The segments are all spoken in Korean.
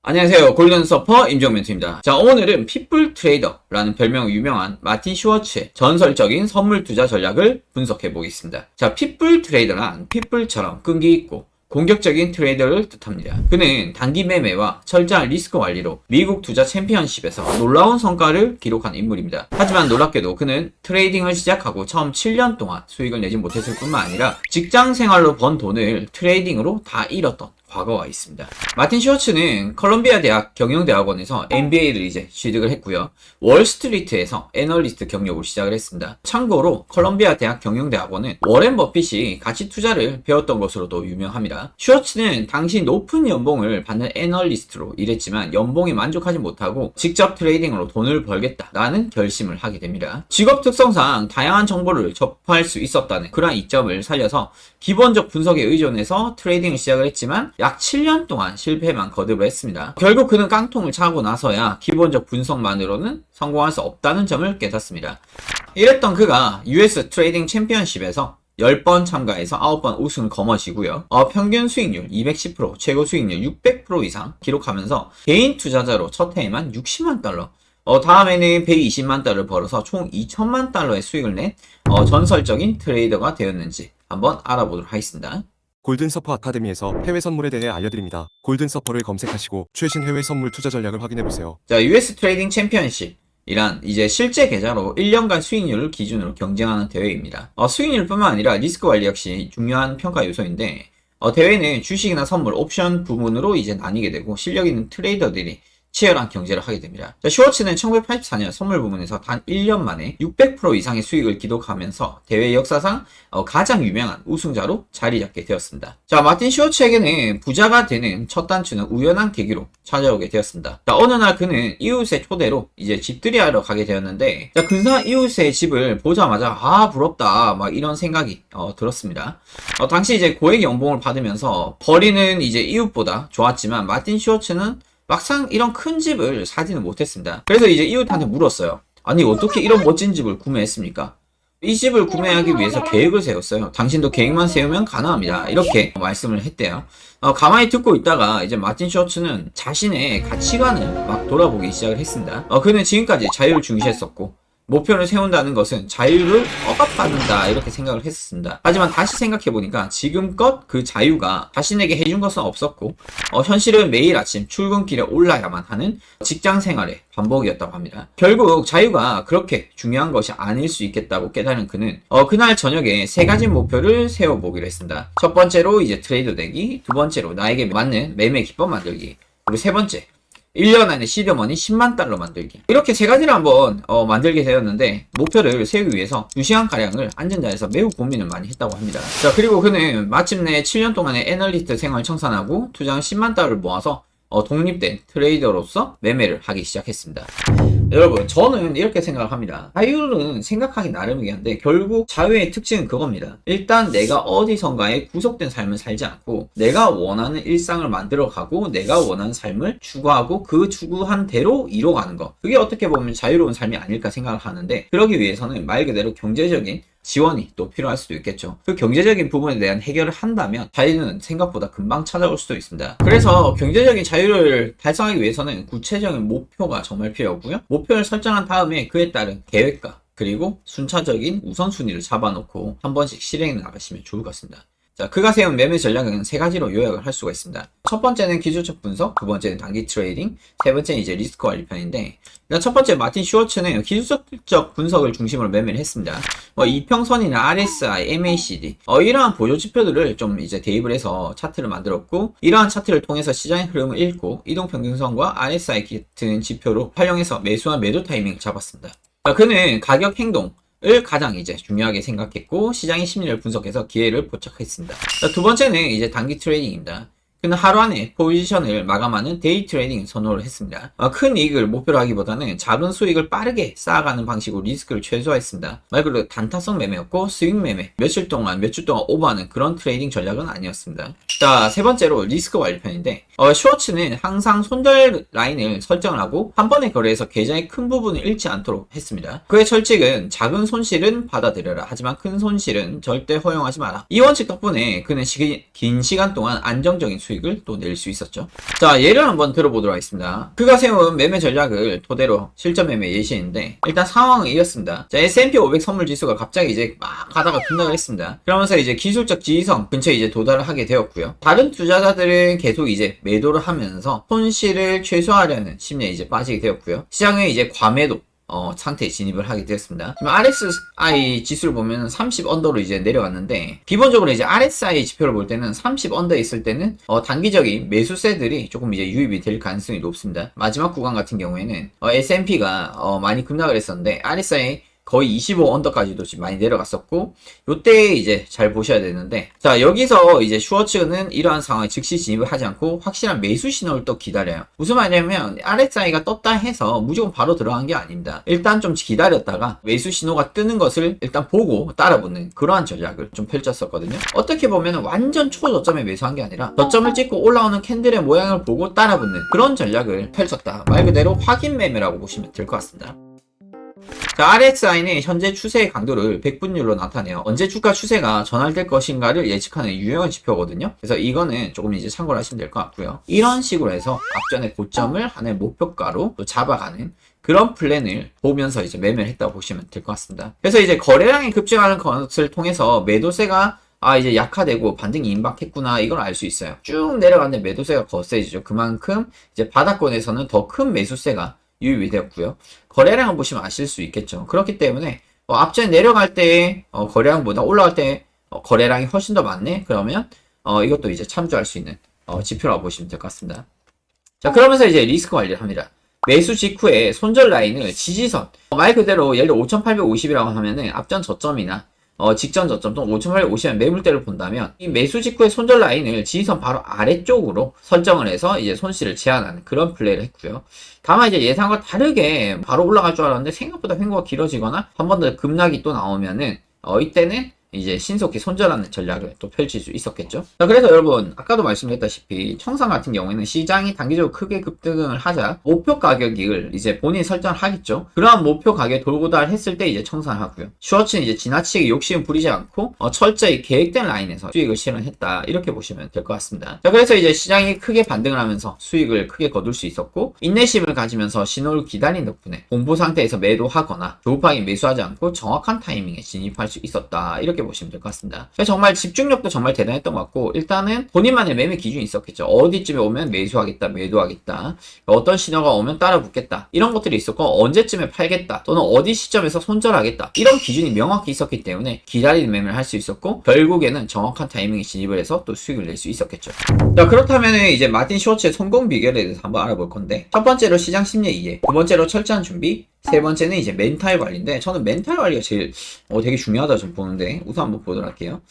안녕하세요. 골든 서퍼 임정멘트입니다. 자, 오늘은 핏불 트레이더라는 별명으로 유명한 마틴 슈워츠의 전설적인 선물 투자 전략을 분석해 보겠습니다. 자, 핏불 트레이더란 핏불처럼 끈기 있고 공격적인 트레이더를 뜻합니다. 그는 단기 매매와 철저한 리스크 관리로 미국 투자 챔피언십에서 놀라운 성과를 기록한 인물입니다. 하지만 놀랍게도 그는 트레이딩을 시작하고 처음 7년 동안 수익을 내지 못했을 뿐만 아니라 직장 생활로 번 돈을 트레이딩으로 다 잃었던 과거가 있습니다. 마틴 슈워츠는 컬럼비아 대학 경영대학원에서 MBA를 이제 취득을 했고요. 월스트리트에서 애널리스트 경력을 시작을 했습니다. 참고로 컬럼비아 대학 경영대학원은 워렌 버핏이 가치 투자를 배웠던 것으로도 유명합니다. 슈워츠는 당시 높은 연봉을 받는 애널리스트로 일했지만 연봉에 만족하지 못하고 직접 트레이딩으로 돈을 벌겠다라는 결심을 하게 됩니다. 직업 특성상 다양한 정보를 접할 수 있었다는 그러한 이점을 살려서 기본적 분석에 의존해서 트레이딩을 시작을 했지만 약 7년 동안 실패만 거듭을 했습니다. 결국 그는 깡통을 차고 나서야 기본적 분석만으로는 성공할 수 없다는 점을 깨닫습니다. 이랬던 그가 US 트레이딩 챔피언십에서 10번 참가해서 9번 우승을 거머쥐고요. 평균 수익률 210%, 최고 수익률 600% 이상 기록하면서 개인 투자자로 첫 해에만 60만 달러, 다음에는 120만 달러를 벌어서 총 2천만 달러의 수익을 낸 전설적인 트레이더가 되었는지 한번 알아보도록 하겠습니다. 골든서퍼 아카데미에서 해외 선물에 대해 알려드립니다. 골든서퍼를 검색하시고 최신 해외 선물 투자 전략을 확인해보세요. 자, US 트레이딩 챔피언십 이란 이제 실제 계좌로 1년간 수익률을 기준으로 경쟁하는 대회입니다. 수익률뿐만 아니라 리스크 관리 역시 중요한 평가 요소인데 대회는 주식이나 선물, 옵션 부문으로 이제 나뉘게 되고 실력 있는 트레이더들이 치열한 경제를 하게 됩니다. 자, 슈워츠는 1984년 선물 부문에서 단 1년 만에 600% 이상의 수익을 기록하면서 대회 역사상 가장 유명한 우승자로 자리 잡게 되었습니다. 자, 마틴 슈워츠에게는 부자가 되는 첫 단추는 우연한 계기로 찾아오게 되었습니다. 자, 어느 날 그는 이웃의 초대로 이제 집들이 하러 가게 되었는데, 자, 근사한 이웃의 집을 보자마자 부럽다 막 이런 생각이 들었습니다. 당시 이제 고액 연봉을 받으면서 벌이는 이제 이웃보다 좋았지만 마틴 슈워츠는 막상 이런 큰 집을 사지는 못했습니다. 그래서 이제 이웃한테 물었어요. 아니, 어떻게 이런 멋진 집을 구매했습니까? 이 집을 구매하기 위해서 계획을 세웠어요. 당신도 계획만 세우면 가능합니다. 이렇게 말씀을 했대요. 가만히 듣고 있다가 이제 마틴 슈워츠는 자신의 가치관을 막 돌아보기 시작을 했습니다. 그는 지금까지 자유를 중시했었고 목표를 세운다는 것은 자유를 억압받는다 이렇게 생각을 했었습니다. 하지만 다시 생각해보니까 지금껏 그 자유가 자신에게 해준 것은 없었고 현실은 매일 아침 출근길에 올라야만 하는 직장 생활의 반복이었다고 합니다. 결국 자유가 그렇게 중요한 것이 아닐 수 있겠다고 깨달은 그는 그날 저녁에 세 가지 목표를 세워보기로 했습니다. 첫 번째로 이제 트레이더 되기, 두 번째로 나에게 맞는 매매 기법 만들기, 그리고 세 번째 1년 안에 시드머니 10만 달러 만들기. 이렇게 세 가지를 한번 만들게 되었는데 목표를 세우기 위해서 2시간가량을 앉은 자리에서 매우 고민을 많이 했다고 합니다. 자, 그리고 그는 마침내 7년 동안의 애널리스트 생활을 청산하고 투자한 10만 달러를 모아서 독립된 트레이더로서 매매를 하기 시작했습니다. 여러분, 저는 이렇게 생각을 합니다. 자유는 생각하기 나름이긴 한데 결국 자유의 특징은 그겁니다. 일단 내가 어디선가에 구속된 삶을 살지 않고 내가 원하는 일상을 만들어가고 내가 원하는 삶을 추구하고 그 추구한 대로 이뤄가는 것, 그게 어떻게 보면 자유로운 삶이 아닐까 생각을 하는데, 그러기 위해서는 말 그대로 경제적인 지원이 또 필요할 수도 있겠죠. 그 경제적인 부분에 대한 해결을 한다면 자유는 생각보다 금방 찾아올 수도 있습니다. 그래서 경제적인 자유를 달성하기 위해서는 구체적인 목표가 정말 필요하고요. 목표를 설정한 다음에 그에 따른 계획과 그리고 순차적인 우선순위를 잡아놓고 한 번씩 실행해 나가시면 좋을 것 같습니다. 자, 그가 세운 매매 전략은 세 가지로 요약을 할 수가 있습니다. 첫 번째는 기술적 분석, 두 번째는 단기 트레이딩, 세 번째는 이제 리스크 관리 편인데, 첫 번째 마틴 슈워츠는 기술적 분석을 중심으로 매매를 했습니다. 이평선이나 RSI, MACD 이러한 보조 지표들을 좀 이제 대입을 해서 차트를 만들었고, 이러한 차트를 통해서 시장의 흐름을 읽고 이동평균선과 RSI 같은 지표로 활용해서 매수와 매도 타이밍을 잡았습니다. 자, 그는 가격 행동 을 가장 이제 중요하게 생각했고 시장의 심리를 분석해서 기회를 포착했습니다. 자, 두 번째는 이제 단기 트레이딩입니다. 그는 하루 안에 포지션을 마감하는 데이 트레이딩 선호를 했습니다. 큰 이익을 목표로 하기보다는 작은 수익을 빠르게 쌓아가는 방식으로 리스크를 최소화했습니다. 말 그대로 단타성 매매였고 스윙 매매, 며칠 동안 오버하는 그런 트레이딩 전략은 아니었습니다. 자, 세 번째로 리스크 관리 편인데, 슈워츠는 항상 손절 라인을 설정을 하고 한 번의 거래에서 계좌의 큰 부분을 잃지 않도록 했습니다. 그의 철칙은 작은 손실은 받아들여라, 하지만 큰 손실은 절대 허용하지 마라. 이 원칙 덕분에 그는 긴 시간 동안 안정적인 수익 수익을 또 낼 수 있었죠. 자, 예를 한번 들어보도록 하겠습니다. 그가 세운 매매 전략을 토대로 실전 매매 예시인데, 일단 상황은 이렇습니다. 자, S&P 500 선물 지수가 갑자기 이제 막 가다가 급락을 했습니다. 그러면서 이제 기술적 지지선 근처에 이제 도달을 하게 되었고요. 다른 투자자들은 계속 이제 매도를 하면서 손실을 최소화하려는 심리에 이제 빠지게 되었고요. 시장에 이제 과매도 상태에 진입을 하게 되었습니다. 지금 RSI 지수를 보면 30 언더로 이제 내려갔는데, 기본적으로 이제 RSI 지표를 볼 때는 30 언더에 있을 때는 단기적인 매수세들이 조금 이제 유입이 될 가능성이 높습니다. 마지막 구간 같은 경우에는 S&P가 많이 급락을 했었는데 RSI 거의 25 언더까지도 지금 많이 내려갔었고, 요때 이제 잘 보셔야 되는데, 자, 여기서 이제 슈워츠는 이러한 상황에 즉시 진입을 하지 않고 확실한 매수 신호를 또 기다려요. 무슨 말이냐면 RSI가 떴다 해서 무조건 바로 들어간 게 아닙니다. 일단 좀 기다렸다가 매수 신호가 뜨는 것을 일단 보고 따라붙는 그러한 전략을 좀 펼쳤었거든요. 어떻게 보면 완전 초저점에 매수한 게 아니라 저점을 찍고 올라오는 캔들의 모양을 보고 따라붙는 그런 전략을 펼쳤다. 말 그대로 확인 매매라고 보시면 될 것 같습니다. 자, RSI는 현재 추세의 강도를 백분율로 나타내요. 언제 주가 추세가 전환될 것인가를 예측하는 유용한 지표거든요. 그래서 이거는 조금 이제 참고를 하시면 될 것 같고요. 이런 식으로 해서 앞전의 고점을 하나의 목표가로 또 잡아가는 그런 플랜을 보면서 이제 매매를 했다고 보시면 될 것 같습니다. 그래서 이제 거래량이 급증하는 것을 통해서 매도세가 이제 약화되고 반등이 임박했구나, 이걸 알 수 있어요. 쭉 내려갔는데 매도세가 거세지죠. 그만큼 이제 바닥권에서는 더 큰 매수세가 유입이 되었고요. 거래량을 보시면 아실 수 있겠죠. 그렇기 때문에 앞전에 내려갈 때 거래량보다 올라갈 때 거래량이 훨씬 더 많네? 그러면 이것도 이제 참조할 수 있는 지표라고 보시면 될 것 같습니다. 자, 그러면서 이제 리스크 관리를 합니다. 매수 직후에 손절 라인을 지지선, 말 그대로 예를 들어 5850이라고 하면은 앞전 저점이나 직전 저점 또는 5850의 매물대를 본다면 이 매수 직후의 손절 라인을 지지선 바로 아래쪽으로 설정을 해서 이제 손실을 제한하는 그런 플레이를 했고요. 다만 이제 예상과 다르게 바로 올라갈 줄 알았는데 생각보다 횡보가 길어지거나 한 번 더 급락이 또 나오면은 이때는 이제 신속히 손절하는 전략을 또 펼칠 수 있었겠죠. 자, 그래서 여러분 아까도 말씀드렸다시피 청산 같은 경우에는 시장이 단기적으로 크게 급등을 하자 목표 가격을 이제 본인이 설정을 하겠죠. 그러한 목표 가격에 돌고 달했을 때 이제 청산하고요. 슈워츠는 이제 지나치게 욕심을 부리지 않고 철저히 계획된 라인에서 수익을 실현했다, 이렇게 보시면 될 것 같습니다. 자, 그래서 이제 시장이 크게 반등을 하면서 수익을 크게 거둘 수 있었고, 인내심을 가지면서 신호를 기다린 덕분에 공포 상태에서 매도하거나 조급하게 매수하지 않고 정확한 타이밍에 진입할 수 있었다, 이렇게 보시면 될 것 같습니다. 정말 집중력도 정말 대단했던 것 같고, 일단은 본인만의 매매 기준이 있었겠죠. 어디쯤에 오면 매수하겠다, 매도하겠다, 어떤 신호가 오면 따라 붙겠다, 이런 것들이 있었고, 언제쯤에 팔겠다 또는 어디 시점에서 손절하겠다, 이런 기준이 명확히 있었기 때문에 기다리는 매매를 할 수 있었고, 결국에는 정확한 타이밍에 진입을 해서 또 수익을 낼 수 있었겠죠. 자, 그렇다면 이제 마틴 슈워츠의 성공 비결에 대해서 한번 알아볼 건데, 첫 번째로 시장 심리 이해, 두 번째로 철저한 준비, 세 번째는 이제 멘탈 관리인데, 저는 멘탈 관리가 제일 되게 중요하다 좀 보는데, 우선 한번 보도록 할게요.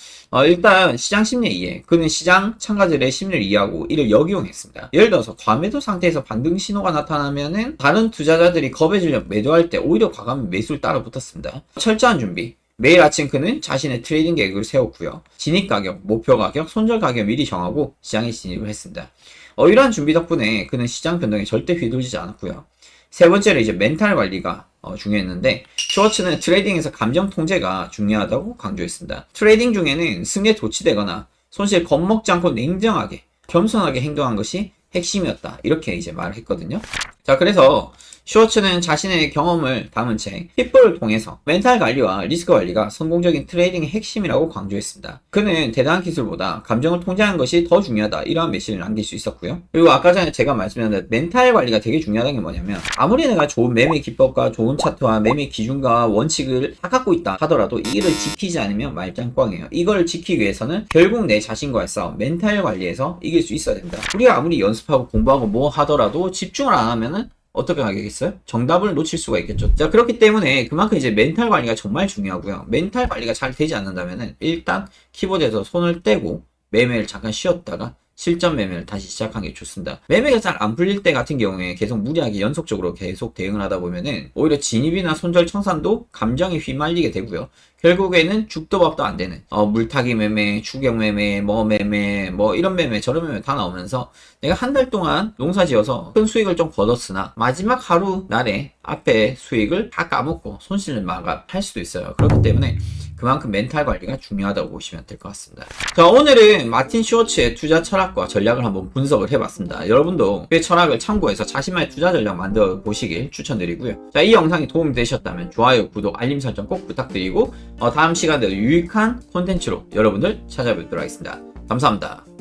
일단 시장 심리 이해, 그는 시장 참가자들의 심리를 이해하고 이를 역이용했습니다. 예를 들어서 과매도 상태에서 반등 신호가 나타나면은 다른 투자자들이 겁에 질려 매도할 때 오히려 과감히 매수를 따라 붙었습니다. 철저한 준비, 매일 아침 그는 자신의 트레이딩 계획을 세웠고요. 진입 가격, 목표 가격, 손절 가격을 미리 정하고 시장에 진입을 했습니다. 이러한 준비 덕분에 그는 시장 변동에 절대 휘둘리지 않았고요. 세 번째로 이제 멘탈 관리가 중요했는데, 슈워츠는 트레이딩에서 감정 통제가 중요하다고 강조했습니다. 트레이딩 중에는 승리에 도취되거나 손실 겁먹지 않고 냉정하게 겸손하게 행동한 것이 핵심이었다, 이렇게 이제 말을 했거든요. 자, 그래서 슈워츠는 자신의 경험을 담은 책 핏볼을 통해서 멘탈 관리와 리스크 관리가 성공적인 트레이딩의 핵심이라고 강조했습니다. 그는 대단한 기술보다 감정을 통제하는 것이 더 중요하다, 이러한 메시지를 남길 수 있었고요. 그리고 아까 전에 제가 말씀드렸는데 멘탈 관리가 되게 중요하다는 게 뭐냐면, 아무리 내가 좋은 매매 기법과 좋은 차트와 매매 기준과 원칙을 다 갖고 있다 하더라도 이를 지키지 않으면 말짱꽝이에요. 이걸 지키기 위해서는 결국 내 자신과의 싸움, 멘탈 관리에서 이길 수 있어야 됩니다. 우리가 아무리 연습하고 공부하고 뭐 하더라도 집중을 안 하면은 어떻게 하겠어요? 정답을 놓칠 수가 있겠죠. 자, 그렇기 때문에 그만큼 이제 멘탈 관리가 정말 중요하고요. 멘탈 관리가 잘 되지 않는다면은 일단 키보드에서 손을 떼고 매매를 잠깐 쉬었다가 실전 매매를 다시 시작하는 게 좋습니다. 매매가 잘 안 풀릴 때 같은 경우에 계속 무리하게 연속적으로 계속 대응을 하다 보면은 오히려 진입이나 손절 청산도 감정에 휘말리게 되고요. 결국에는 죽도 밥도 안 되는 물타기 매매, 추격 매매, 뭐 이런 매매 저런 매매 다 나오면서 내가 한 달 동안 농사 지어서 큰 수익을 좀 거뒀으나 마지막 하루 날에 앞에 수익을 다 까먹고 손실을 마감할 수도 있어요. 그렇기 때문에 그만큼 멘탈 관리가 중요하다고 보시면 될 것 같습니다. 자, 오늘은 마틴 슈워츠의 투자 철학과 전략을 한번 분석을 해봤습니다. 여러분도 그의 철학을 참고해서 자신만의 투자 전략 만들어 보시길 추천드리고요. 자, 이 영상이 도움이 되셨다면 좋아요, 구독, 알림 설정 꼭 부탁드리고 다음 시간에도 유익한 콘텐츠로 여러분들 찾아뵙도록 하겠습니다. 감사합니다.